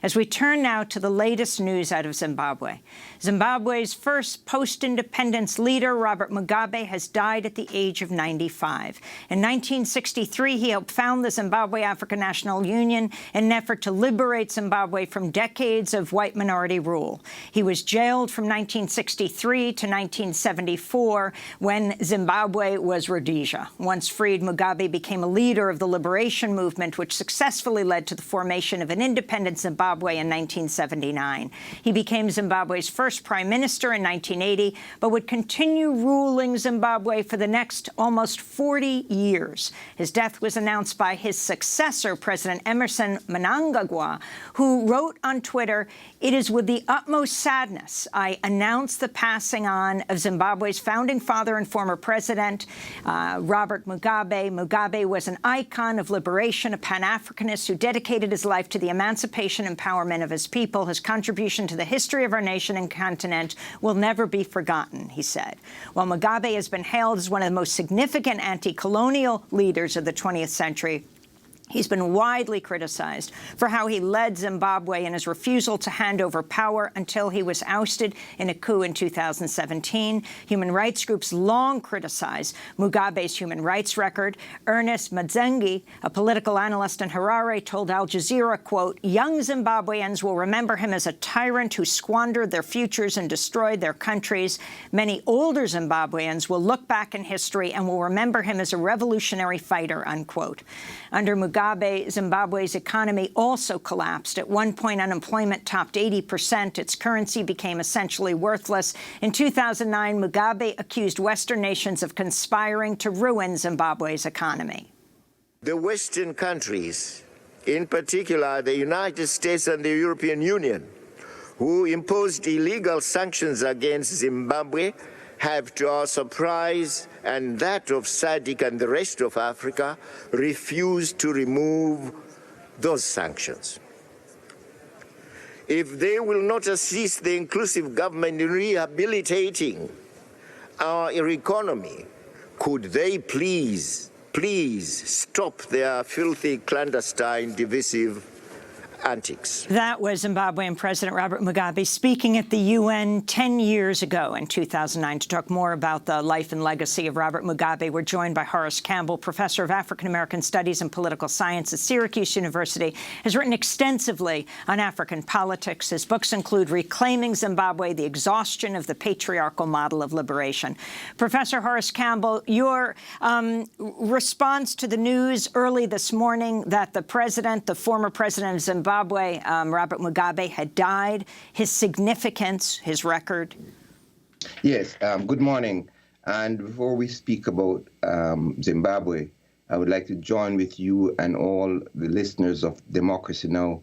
As we turn now to the latest news out of Zimbabwe. Zimbabwe's first post-independence leader, Robert Mugabe, has died at the age of 95. In 1963, he helped found the Zimbabwe African National Union in an effort to liberate Zimbabwe from decades of white minority rule. He was jailed from 1963 to 1974 when Zimbabwe was Rhodesia. Once freed, Mugabe became a leader of the liberation movement, which successfully led to the formation of an independent Zimbabwe in 1979. He became Zimbabwe's first prime minister in 1980, but would continue ruling Zimbabwe for the next almost 40 years. His death was announced by his successor, President Emmerson Mnangagwa, who wrote on Twitter, "It is with the utmost sadness I announce the passing on of Zimbabwe's founding father and former president, Robert Mugabe. Mugabe was an icon of liberation, a Pan-Africanist who dedicated his life to the emancipation and empowerment of his people. His contribution to the history of our nation and continent will never be forgotten," he said. While Mugabe has been hailed as one of the most significant anti-colonial leaders of the 20th century, he's been widely criticized for how he led Zimbabwe in his refusal to hand over power until he was ousted in a coup in 2017. Human rights groups long criticized Mugabe's human rights record. Ernest Mnangagwa, a political analyst in Harare, told Al Jazeera, quote, "Young Zimbabweans will remember him as a tyrant who squandered their futures and destroyed their countries. Many older Zimbabweans will look back in history and will remember him as a revolutionary fighter," unquote. Under Mugabe, Zimbabwe's economy also collapsed. At one point, unemployment topped 80%. Its currency became essentially worthless. In 2009, Mugabe accused Western nations of conspiring to ruin Zimbabwe's economy. The Western countries, in particular the United States and the European Union, who imposed illegal sanctions against Zimbabwe, have, to our surprise and that of SADC and the rest of Africa, refused to remove those sanctions. If they will not assist the inclusive government in rehabilitating our economy, could they please stop their filthy, clandestine, divisive antics. That was Zimbabwean President Robert Mugabe speaking at the UN 10 years ago in 2009. To talk more about the life and legacy of Robert Mugabe, we're joined by Horace Campbell, professor of African-American Studies and Political Science at Syracuse University, has written extensively on African politics. His books include Reclaiming Zimbabwe, The Exhaustion of the Patriarchal Model of Liberation. Professor Horace Campbell, your response to the news early this morning that the former president of Zimbabwe, Robert Mugabe, had died, his significance, his record. Yes, good morning. And before we speak about Zimbabwe, I would like to join with you and all the listeners of Democracy Now!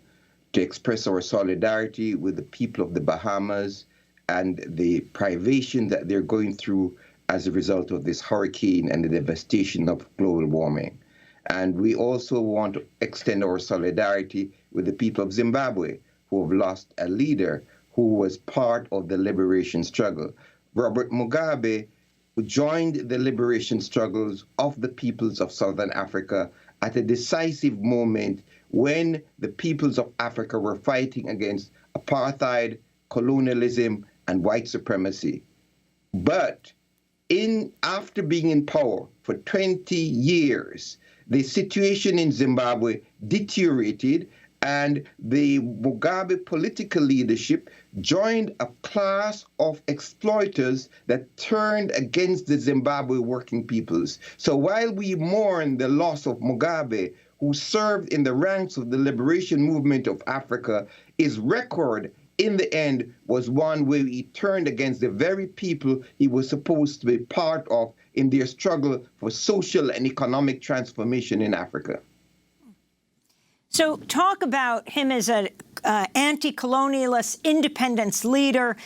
To express our solidarity with the people of the Bahamas and the privation that they're going through as a result of this hurricane and the devastation of global warming. And we also want to extend our solidarity with the people of Zimbabwe, who have lost a leader who was part of the liberation struggle. Robert Mugabe joined the liberation struggles of the peoples of Southern Africa at a decisive moment when the peoples of Africa were fighting against apartheid, colonialism, and white supremacy. But after being in power for 20 years, the situation in Zimbabwe deteriorated, and the Mugabe political leadership joined a class of exploiters that turned against the Zimbabwe working peoples. So while we mourn the loss of Mugabe, who served in the ranks of the liberation movement of Africa, his record in the end was one where he turned against the very people he was supposed to be part of in their struggle for social and economic transformation in Africa. So talk about him as an anti-colonialist independence leader,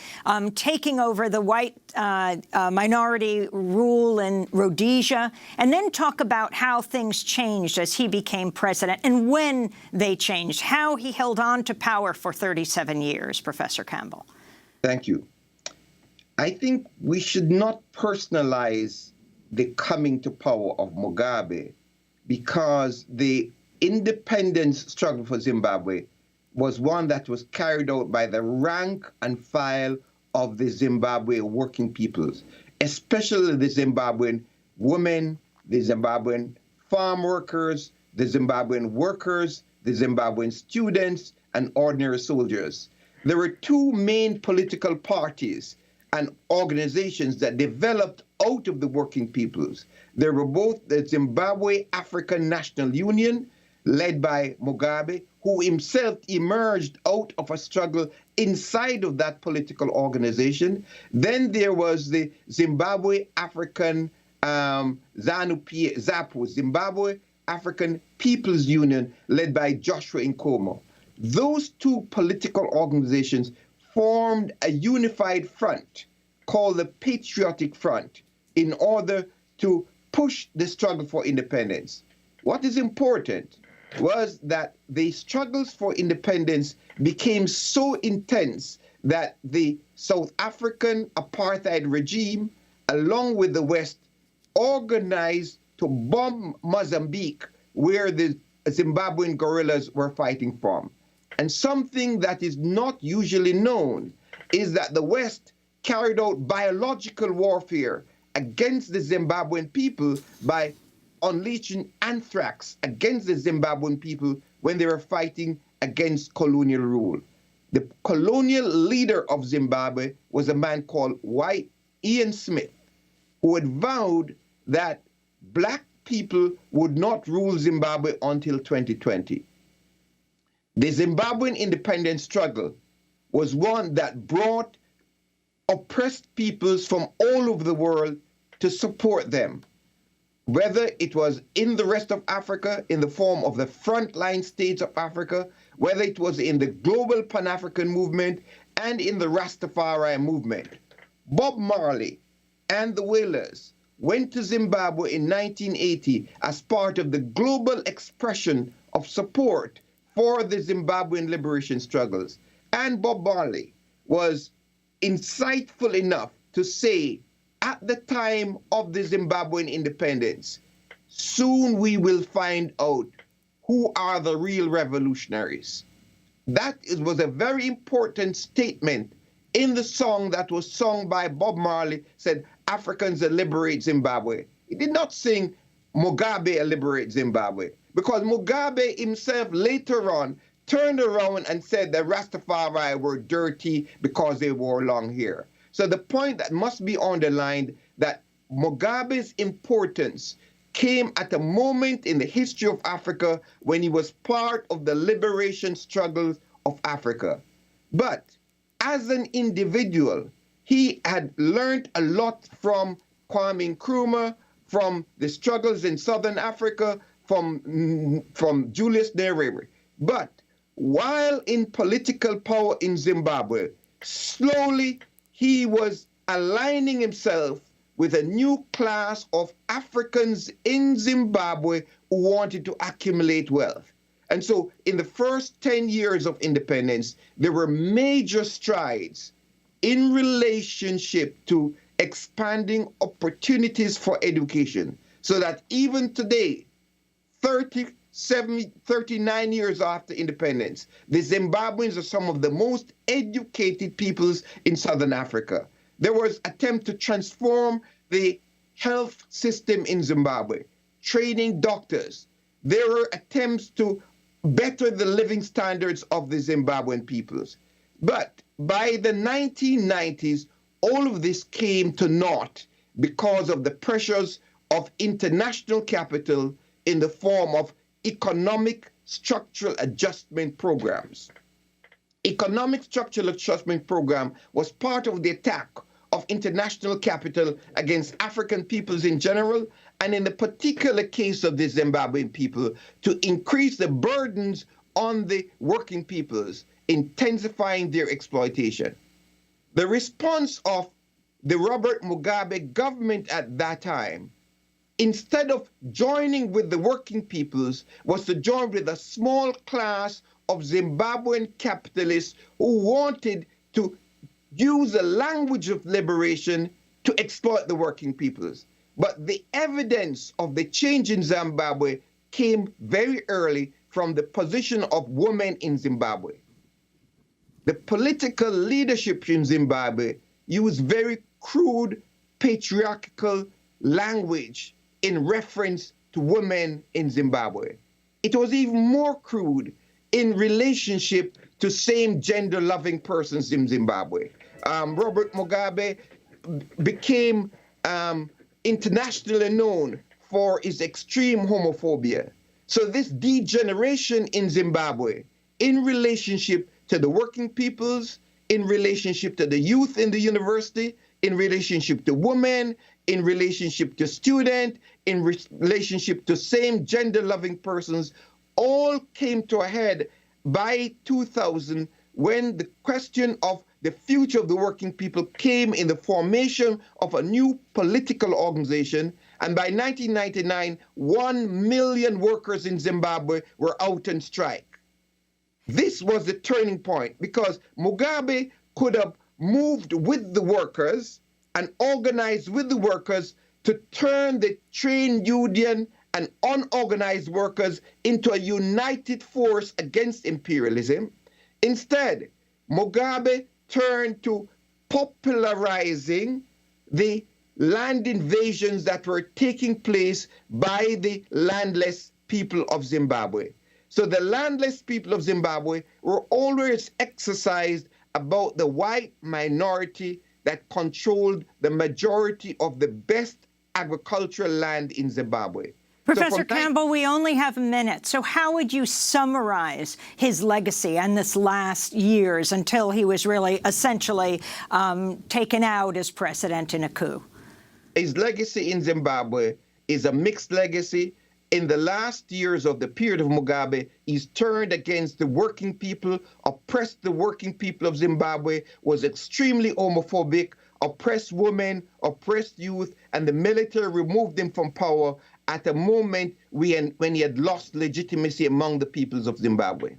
taking over the white minority rule in Rhodesia, and then talk about how things changed as he became president and when they changed, how he held on to power for 37 years, Professor Campbell. Thank you. I think we should not personalize the coming to power of Mugabe, because the independence struggle for Zimbabwe was one that was carried out by the rank and file of the Zimbabwe working peoples, especially the Zimbabwean women, the Zimbabwean farm workers, the Zimbabwean workers, the Zimbabwean students, and ordinary soldiers. There were two main political parties and organizations that developed out of the working peoples. There were both the Zimbabwe African National Union, led by Mugabe, who himself emerged out of a struggle inside of that political organization. Then there was the Zimbabwe African ZAPU, Zimbabwe African People's Union, led by Joshua Nkomo. Those two political organizations formed a unified front called the Patriotic Front in order to push the struggle for independence. What is important was that the struggles for independence became so intense that the South African apartheid regime, along with the West, organized to bomb Mozambique, where the Zimbabwean guerrillas were fighting from. And something that is not usually known is that the West carried out biological warfare against the Zimbabwean people by unleashing anthrax against the Zimbabwean people when they were fighting against colonial rule. The colonial leader of Zimbabwe was a man called Ian Smith, who had vowed that black people would not rule Zimbabwe until 2020. The Zimbabwean independence struggle was one that brought oppressed peoples from all over the world to support them, whether it was in the rest of Africa in the form of the frontline states of Africa, whether it was in the global Pan-African movement and in the Rastafari movement. Bob Marley and the Wailers went to Zimbabwe in 1980 as part of the global expression of support for the Zimbabwean liberation struggles. And Bob Marley was insightful enough to say, at the time of the Zimbabwean independence, soon we will find out who are the real revolutionaries. That was a very important statement in the song that was sung by Bob Marley, said, Africans liberate Zimbabwe. He did not sing Mugabe liberate Zimbabwe, because Mugabe himself later on turned around and said that Rastafari were dirty because they wore long hair. So the point that must be underlined that Mugabe's importance came at a moment in the history of Africa when he was part of the liberation struggles of Africa. But as an individual, he had learned a lot from Kwame Nkrumah, from the struggles in Southern Africa, from Julius Nyerere. But while in political power in Zimbabwe, slowly he was aligning himself with a new class of Africans in Zimbabwe who wanted to accumulate wealth. And so in the first 10 years of independence, there were major strides in relationship to expanding opportunities for education, so that even today, 39 years after independence, the Zimbabweans are some of the most educated peoples in Southern Africa. There was attempt to transform the health system in Zimbabwe, training doctors. There were attempts to better the living standards of the Zimbabwean peoples. But by the 1990s, all of this came to naught because of the pressures of international capital in the form of economic structural adjustment programs. Economic structural adjustment program was part of the attack of international capital against African peoples in general, and in the particular case of the Zimbabwean people, to increase the burdens on the working peoples, intensifying their exploitation. The response of the Robert Mugabe government at that time, instead of joining with the working peoples, was to join with a small class of Zimbabwean capitalists who wanted to use the language of liberation to exploit the working peoples. But the evidence of the change in Zimbabwe came very early from the position of women in Zimbabwe. the political leadership in Zimbabwe used very crude, patriarchal language in reference to women in Zimbabwe. It was even more crude in relationship to same gender-loving persons in Zimbabwe. Robert Mugabe became internationally known for his extreme homophobia. So this degeneration in Zimbabwe, in relationship to the working peoples, in relationship to the youth in the university, in relationship to women, in relationship to students, in relationship to same gender-loving persons, all came to a head by 2000 when the question of the future of the working people came in the formation of a new political organization. And by 1999, 1 million workers in Zimbabwe were out on strike. This was the turning point because Mugabe could have moved with the workers and organized with the workers to turn the trade union and unorganized workers into a united force against imperialism. Instead, Mugabe turned to popularizing the land invasions that were taking place by the landless people of Zimbabwe. So the landless people of Zimbabwe were always exercised about the white minority that controlled the majority of the best agricultural land in Zimbabwe. Professor Campbell, we only have a minute. So how would you summarize his legacy and this last years until he was really essentially taken out as president in a coup? His legacy in Zimbabwe is a mixed legacy. In the last years of the period of Mugabe, he's turned against the working people, oppressed the working people of Zimbabwe, was extremely homophobic, oppressed women, oppressed youth, and the military removed him from power at a moment when he had lost legitimacy among the peoples of Zimbabwe.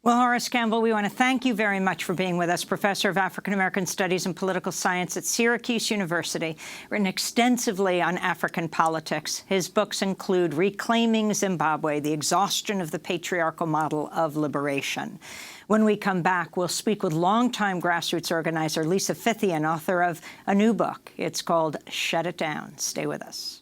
Well, Horace Campbell, we want to thank you very much for being with us, Professor of African American Studies and Political Science at Syracuse University, written extensively on African politics. His books include Reclaiming Zimbabwe, The Exhaustion of the Patriarchal Model of Liberation. When we come back, we'll speak with longtime grassroots organizer Lisa Fithian, author of a new book. It's called Shut It Down. Stay with us.